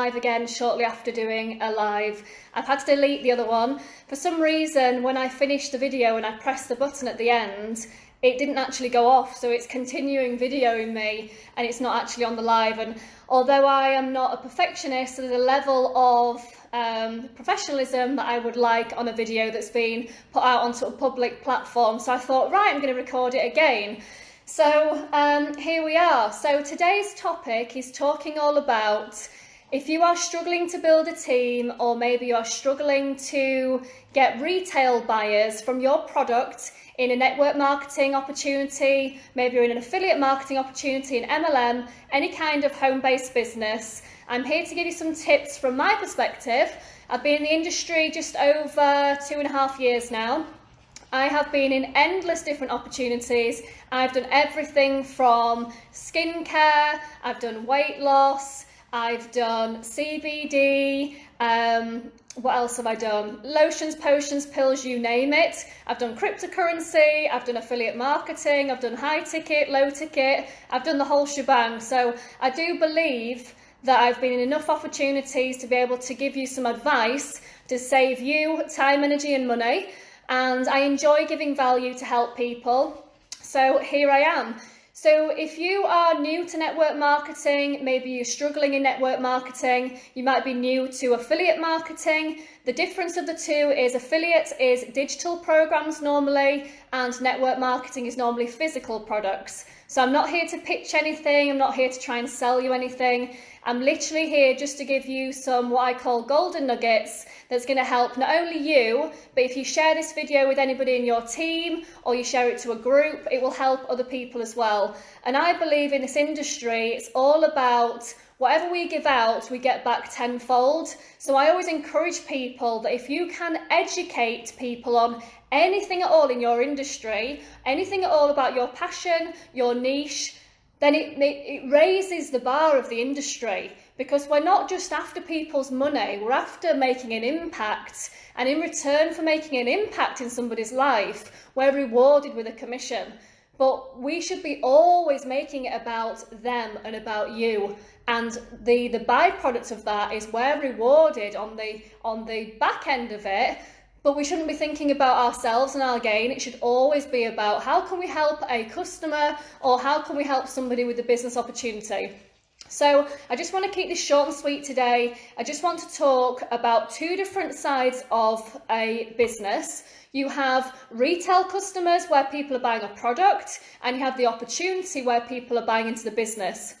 live again shortly after doing a live. I've had to delete the other one. For some reason, when I finished the video and I pressed the button at the end, it didn't actually go off, so it's continuing videoing me and it's not actually on the live. And although I am not a perfectionist, there's a level of professionalism that I would like on a video that's been put out onto a public platform. So I thought, right, I'm going to record it again. So here we are. So today's topic is talking all about if you are struggling to build a team, or maybe you are struggling to get retail buyers from your product in a network marketing opportunity, maybe you're in an affiliate marketing opportunity, an MLM, any kind of home-based business. I'm here to give you some tips from my perspective. I've been in the industry just over 2.5 years now. I have been in endless different opportunities. I've done everything from skincare, I've done weight loss, I've done CBD, what else have I done? Lotions, potions, pills, you name it. I've done cryptocurrency, I've done affiliate marketing, I've done high ticket, low ticket, I've done the whole shebang. So I do believe that I've been in enough opportunities to be able to give you some advice to save you time, energy and money. And I enjoy giving value to help people. So here I am. So if you are new to network marketing, maybe you're struggling in network marketing, you might be new to affiliate marketing. The difference of the two is affiliate is digital programs normally, and network marketing is normally physical products. So I'm not here to pitch anything, I'm not here to try and sell you anything. I'm literally here just to give you some what I call golden nuggets that's going to help not only you, but if you share this video with anybody in your team or you share it to a group, it will help other people as well. And I believe in this industry, it's all about whatever we give out, we get back tenfold. So I always encourage people that if you can educate people on anything at all in your industry, anything at all about your passion, your niche, then it raises the bar of the industry, because we're not just after people's money, we're after making an impact. And in return for making an impact in somebody's life, we're rewarded with a commission. But we should be always making it about them and about you. And the byproduct of that is we're rewarded on the back end of it. But we shouldn't be thinking about ourselves and our gain. It should always be about how can we help a customer, or how can we help somebody with a business opportunity. So I just want to keep this short and sweet today. I just want to talk about two different sides of a business. You have retail customers where people are buying a product, and you have the opportunity where people are buying into the business.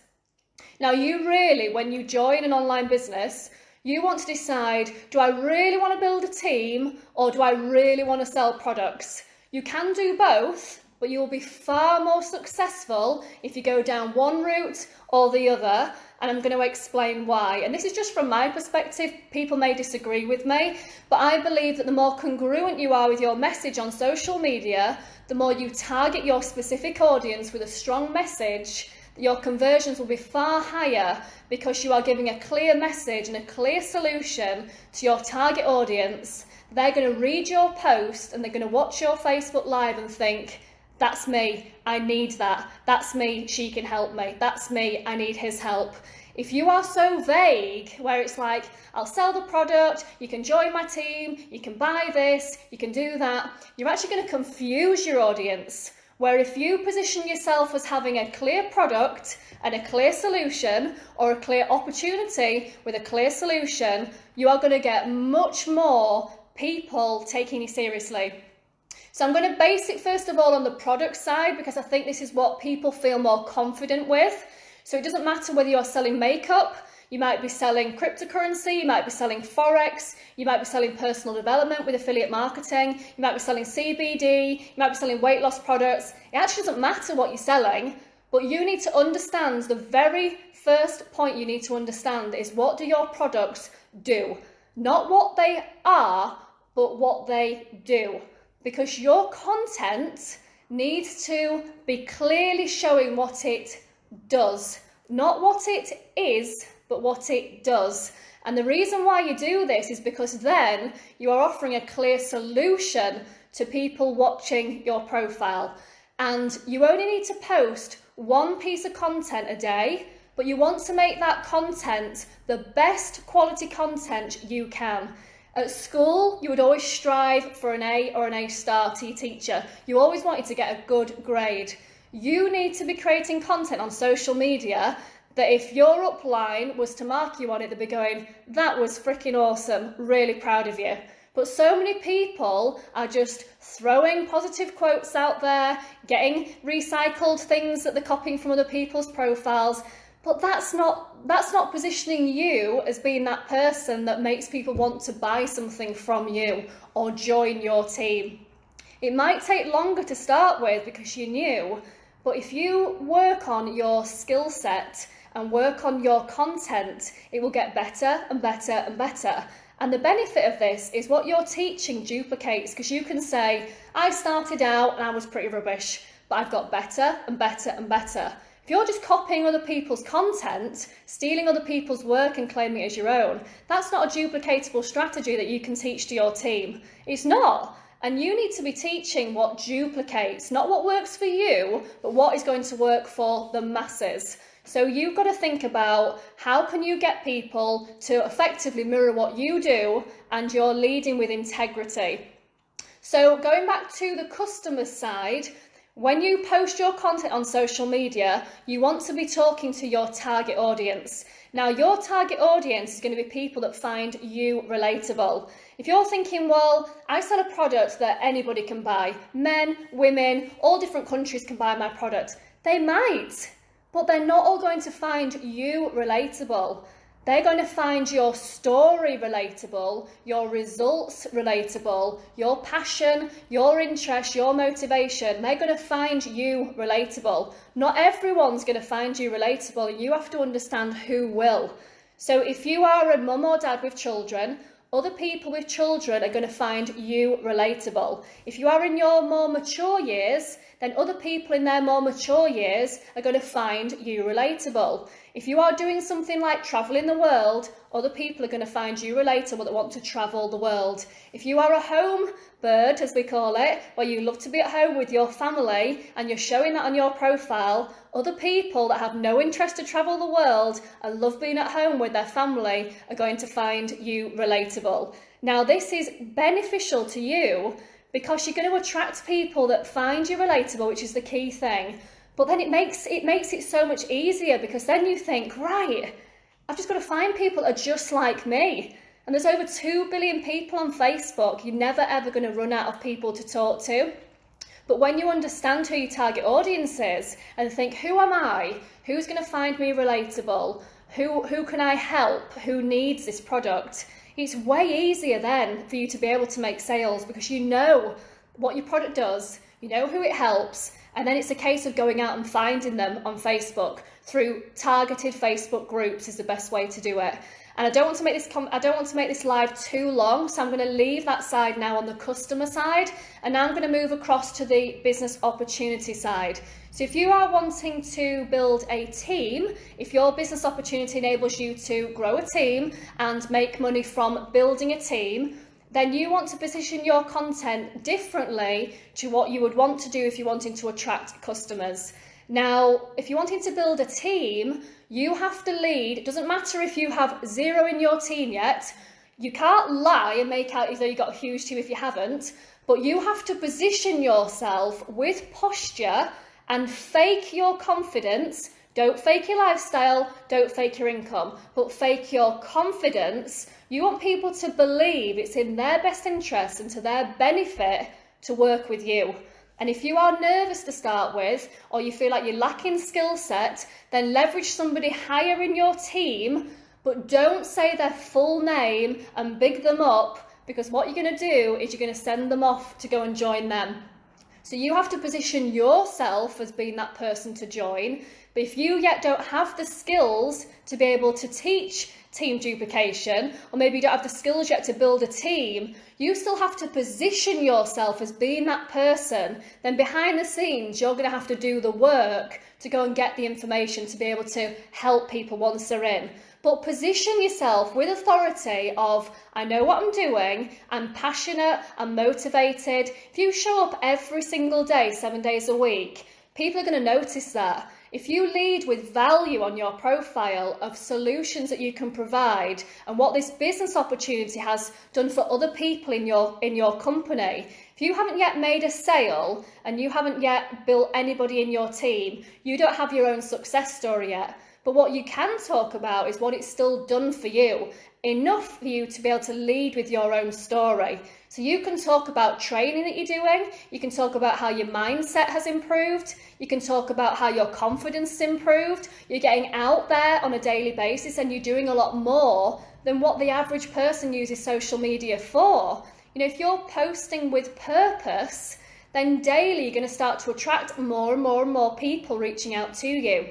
Now you really, when you join an online business, you want to decide, do I really want to build a team, or do I really want to sell products? You can do both, but you will be far more successful if you go down one route or the other, and I'm going to explain why. And this is just from my perspective. People may disagree with me, but I believe that the more congruent you are with your message on social media, the more you target your specific audience with a strong message, your conversions will be far higher, because you are giving a clear message and a clear solution to your target audience. They're going to read your post and they're going to watch your Facebook Live and think, that's me, I need that. That's me, she can help me. That's me, I need his help. If you are so vague, where it's like, I'll sell the product, you can join my team, you can buy this, you can do that, you're actually going to confuse your audience. Where if you position yourself as having a clear product and a clear solution, or a clear opportunity with a clear solution, you are going to get much more people taking you seriously. So I'm going to base it first of all on the product side, because I think this is what people feel more confident with. So it doesn't matter whether you're selling makeup, you might be selling cryptocurrency, you might be selling Forex, you might be selling personal development with affiliate marketing, you might be selling CBD, you might be selling weight loss products. It actually doesn't matter what you're selling, but you need to understand, the very first point you need to understand is, what do your products do? Not what they are, but what they do. Because your content needs to be clearly showing what it does, not what it is, but what it does. And the reason why you do this is because then you are offering a clear solution to people watching your profile. And you only need to post one piece of content a day, but you want to make that content the best quality content you can. At school, you would always strive for an A or an A star to your teacher. You always wanted to get a good grade. You need to be creating content on social media that if your upline was to mark you on it, they'd be going, that was freaking awesome, really proud of you. But so many people are just throwing positive quotes out there, getting recycled things that they're copying from other people's profiles, but that's not positioning you as being that person that makes people want to buy something from you or join your team. It might take longer to start with because you're new, but if you work on your skill set and work on your content, it will get better and better and better. And the benefit of this is what you're teaching duplicates, because you can say, I started out and I was pretty rubbish, but I've got better and better and better. If you're just copying other people's content, stealing other people's work and claiming it as your own, that's not a duplicatable strategy that you can teach to your team. It's not. And you need to be teaching what duplicates, not what works for you, but what is going to work for the masses. So you've got to think about how can you get people to effectively mirror what you do, and you're leading with integrity. So going back to the customer side, when you post your content on social media, you want to be talking to your target audience. Now, your target audience is going to be people that find you relatable. If you're thinking, well, I sell a product that anybody can buy, men, women, all different countries can buy my product, they might. But they're not all going to find you relatable. They're going to find your story relatable, your results relatable, your passion, your interest, your motivation. They're going to find you relatable. Not everyone's going to find you relatable, and you have to understand who will. So if you are a mum or dad with children, other people with children are going to find you relatable. If you are in your more mature years, then other people in their more mature years are going to find you relatable. If you are doing something like travelling the world, other people are going to find you relatable that want to travel the world. If you are a home bird, as we call it, where you love to be at home with your family and you're showing that on your profile, other people that have no interest to travel the world and love being at home with their family are going to find you relatable. Now, this is beneficial to you because you're going to attract people that find you relatable, which is the key thing. But then it makes it so much easier, because then you think, right, I've just got to find people that are just like me. And there's over 2 billion people on Facebook. You're never ever going to run out of people to talk to. But when you understand who your target audience is and think, who am I? Who's going to find me relatable? Who can I help? Who needs this product? It's way easier then for you to be able to make sales, because you know what your product does, you know who it helps, and then it's a case of going out and finding them on Facebook through targeted Facebook groups is the best way to do it. And I don't want to make this live too long, so I'm going to leave that side now on the customer side, and now I'm going to move across to the business opportunity side. So if you are wanting to build a team, if your business opportunity enables you to grow a team and make money from building a team, then you want to position your content differently to what you would want to do if you're wanting to attract customers. Now, if you're wanting to build a team, you have to lead. It doesn't matter if you have 0 in your team yet. You can't lie and make out as though you've got a huge team if you haven't, but you have to position yourself with posture and fake your confidence. Don't fake your lifestyle, don't fake your income, but fake your confidence. You want people to believe it's in their best interest and to their benefit to work with you. And if you are nervous to start with, or you feel like you're lacking skill set, then leverage somebody higher in your team, but don't say their full name and big them up, because what you're going to do is you're going to send them off to go and join them. So you have to position yourself as being that person to join. But if you yet don't have the skills to be able to teach team duplication, or maybe you don't have the skills yet to build a team, you still have to position yourself as being that person. Then behind the scenes, you're going to have to do the work to go and get the information to be able to help people once they're in. But position yourself with authority of, I know what I'm doing, I'm passionate, I'm motivated. If you show up every single day, 7 days a week, people are going to notice that. If you lead with value on your profile of solutions that you can provide and what this business opportunity has done for other people in your company, if you haven't yet made a sale and you haven't yet built anybody in your team, you don't have your own success story yet. But what you can talk about is what it's still done for you, enough for you to be able to lead with your own story. So you can talk about training that you're doing, you can talk about how your mindset has improved, you can talk about how your confidence has improved, you're getting out there on a daily basis and you're doing a lot more than what the average person uses social media for. You know, if you're posting with purpose, then daily you're going to start to attract more and more and more people reaching out to you.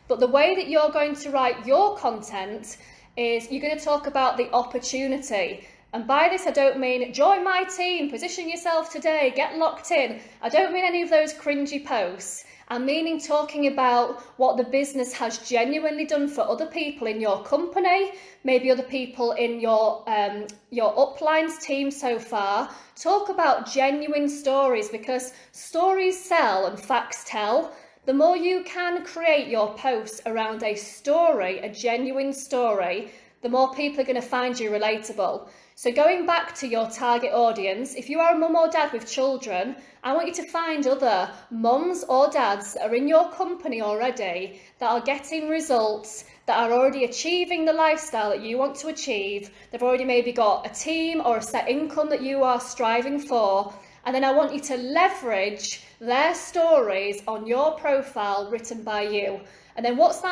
But the way that you're going to write your content is you're going to talk about the opportunity. And by this, I don't mean join my team, position yourself today, get locked in. I don't mean any of those cringy posts. I'm meaning talking about what the business has genuinely done for other people in your company, maybe other people in your uplines team so far. Talk about genuine stories, because stories sell and facts tell. The more you can create your posts around a story, a genuine story, the more people are going to find you relatable. So going back to your target audience, if you are a mum or dad with children, I want you to find other mums or dads that are in your company already that are getting results, that are already achieving the lifestyle that you want to achieve. They've already maybe got a team or a set income that you are striving for. And then I want you to leverage their stories on your profile written by you. And then what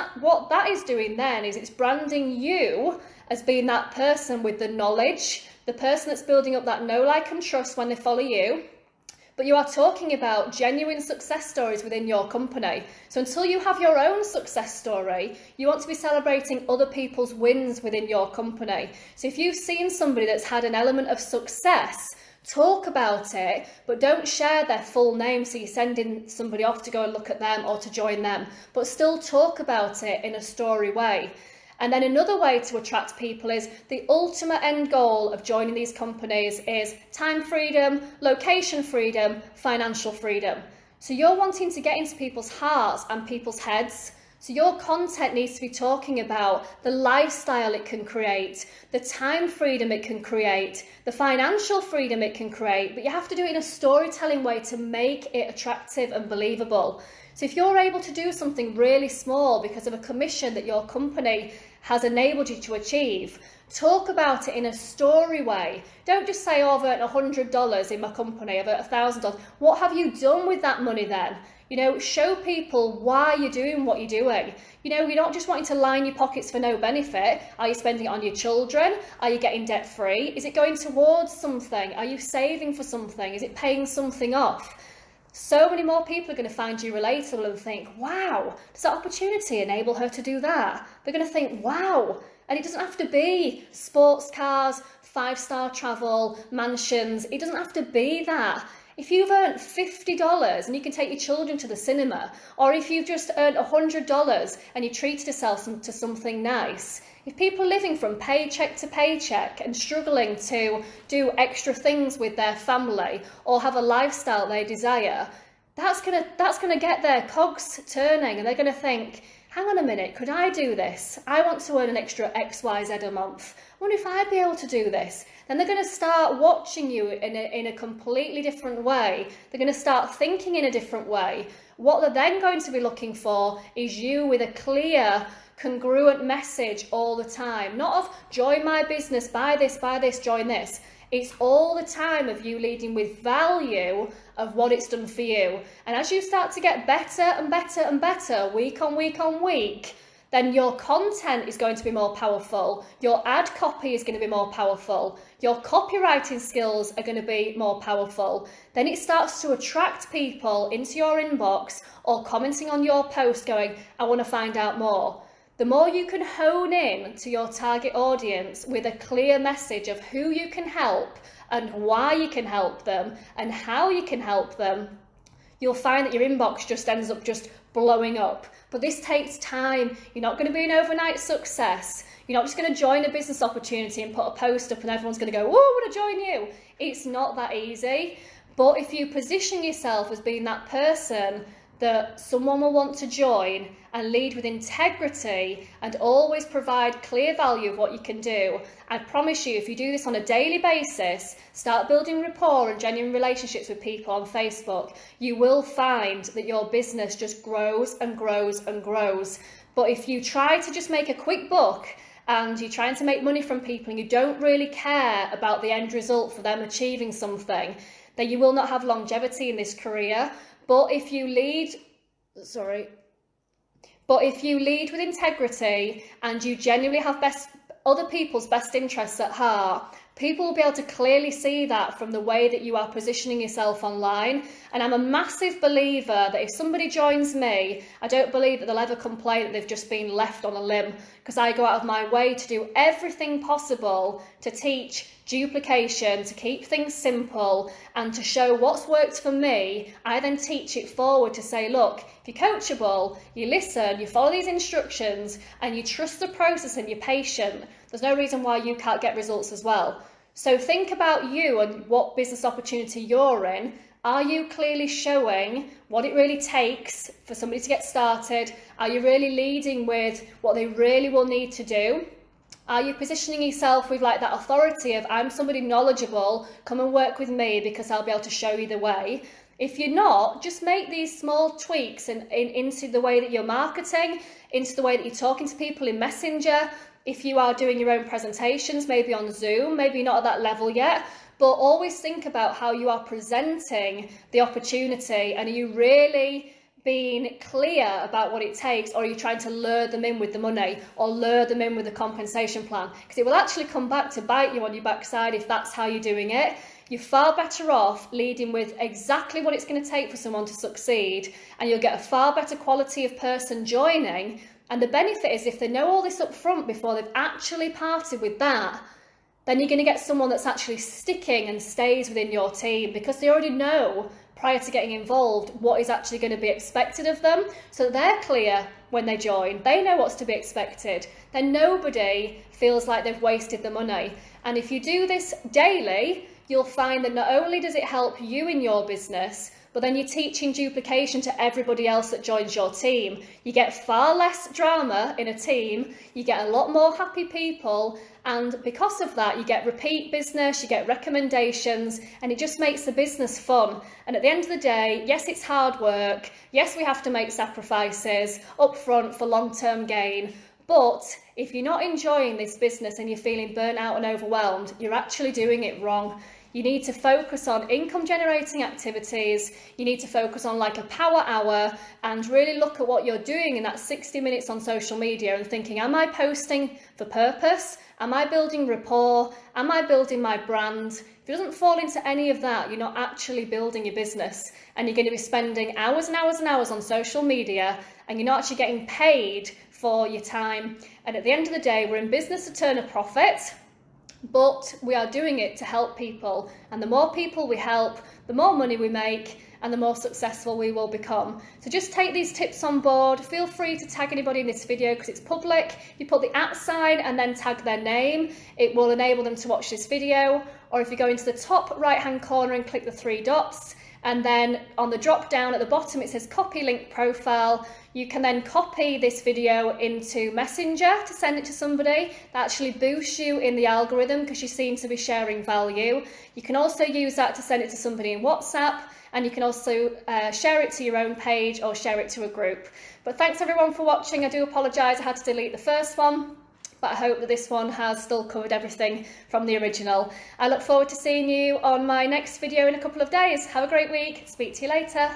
that is doing then is it's branding you as being that person with the knowledge, the person that's building up that know, like and trust when they follow you. But you are talking about genuine success stories within your company. So until you have your own success story, you want to be celebrating other people's wins within your company. So if you've seen somebody that's had an element of success, talk about it, but don't share their full name so you're sending somebody off to go and look at them or to join them, but still talk about it in a story way. And then another way to attract people is the ultimate end goal of joining these companies is time freedom, location freedom, financial freedom. So you're wanting to get into people's hearts and people's heads. So your content needs to be talking about the lifestyle it can create, the time freedom it can create, the financial freedom it can create, but you have to do it in a storytelling way to make it attractive and believable. So if you're able to do something really small because of a commission that your company has enabled you to achieve, talk about it in a story way. Don't just say, oh, I've earned $100 in my company, I've earned $1,000. What have you done with that money then? You know, show people why you're doing what you're doing. You know, you're not just wanting to line your pockets for no benefit. Are you spending it on your children? Are you getting debt free? Is it going towards something? Are you saving for something? Is it paying something off? So many more people are going to find you relatable and think, wow, does that opportunity enable her to do that? They're going to think, wow. And it doesn't have to be sports cars, 5-star travel, mansions. It doesn't have to be that. If you've earned $50 and you can take your children to the cinema, or if you've just earned $100 and you treated yourself to something nice, if people are living from paycheck to paycheck and struggling to do extra things with their family or have a lifestyle they desire, that's gonna get their cogs turning, and they're gonna think, hang on a minute, could I do this? I want to earn an extra XYZ a month. I wonder if I'd be able to do this. Then they're going to start watching you in a completely different way. They're going to start thinking in a different way. What they're then going to be looking for is you with a clear, congruent message all the time. Not of join my business, buy this, join this. It's all the time of you leading with value of what it's done for you. And as you start to get better and better and better week on week on week, then your content is going to be more powerful. Your ad copy is going to be more powerful. Your copywriting skills are going to be more powerful. Then it starts to attract people into your inbox or commenting on your post going, I want to find out more. The more you can hone in to your target audience with a clear message of who you can help and why you can help them and how you can help them, you'll find that your inbox just ends up just blowing up. But this takes time. You're not going to be an overnight success. You're not just going to join a business opportunity and put a post up and everyone's going to go, oh, I want to join you. It's not that easy. But if you position yourself as being that person that someone will want to join and lead with integrity and always provide clear value of what you can do, I promise you, if you do this on a daily basis, start building rapport and genuine relationships with people on Facebook, you will find that your business just grows and grows and grows. But if you try to just make a quick buck and you're trying to make money from people and you don't really care about the end result for them achieving something, then you will not have longevity in this career. But if you lead with integrity and you genuinely have other people's best interests at heart, people will be able to clearly see that from the way that you are positioning yourself online. And I'm a massive believer that if somebody joins me, I don't believe that they'll ever complain that they've just been left on a limb, because I go out of my way to do everything possible to teach duplication, to keep things simple, and to show what's worked for me. I then teach it forward to say, look, if you're coachable, you listen, you follow these instructions, and you trust the process and you're patient, there's no reason why you can't get results as well. So think about you and what business opportunity you're in. Are you clearly showing what it really takes for somebody to get started? Are you really leading with what they really will need to do? Are you positioning yourself with like that authority of, I'm somebody knowledgeable, come and work with me because I'll be able to show you the way? If you're not, just make these small tweaks into the way that you're marketing, into the way that you're talking to people in Messenger. If you are doing your own presentations, maybe on Zoom, maybe not at that level yet, but always think about how you are presenting the opportunity, and are you really being clear about what it takes, or are you trying to lure them in with the money or lure them in with the compensation plan? Because it will actually come back to bite you on your backside if that's how you're doing it. You're far better off leading with exactly what it's going to take for someone to succeed, and you'll get a far better quality of person joining. And the benefit is, if they know all this up front before they've actually parted with that, then you're going to get someone that's actually sticking and stays within your team, because they already know prior to getting involved what is actually going to be expected of them. So they're clear when they join, they know what's to be expected. Then nobody feels like they've wasted the money. And if you do this daily, you'll find that not only does it help you in your business, but then you're teaching duplication to everybody else that joins your team. You get far less drama in a team, you get a lot more happy people, and because of that, you get repeat business, you get recommendations, and it just makes the business fun. And at the end of the day, yes, it's hard work, yes, we have to make sacrifices up front for long-term gain, but if you're not enjoying this business and you're feeling burnt out and overwhelmed, you're actually doing it wrong. You need to focus on income generating activities. You need to focus on like a power hour and really look at what you're doing in that 60 minutes on social media and thinking, am I posting for purpose? Am I building rapport? Am I building my brand? If it doesn't fall into any of that, you're not actually building your business, and you're going to be spending hours and hours and hours on social media, and you're not actually getting paid for your time. And at the end of the day, we're in business to turn a profit, but we are doing it to help people, and the more people we help, the more money we make, and the more successful we will become. So just take these tips on board. Feel free to tag anybody in this video because it's public. You put the @ sign and then tag their name. It will enable them to watch this video. Or if you go into the top right hand corner and click the 3 dots, and then on the drop down at the bottom it says copy link profile, you can then copy this video into Messenger to send it to somebody. That actually boosts you in the algorithm because you seem to be sharing value. You can also use that to send it to somebody in WhatsApp, and you can also share it to your own page or share it to a group. But thanks everyone for watching. I do apologise I had to delete the first one, but I hope that this one has still covered everything from the original. I look forward to seeing you on my next video in a couple of days. Have a great week. Speak to you later.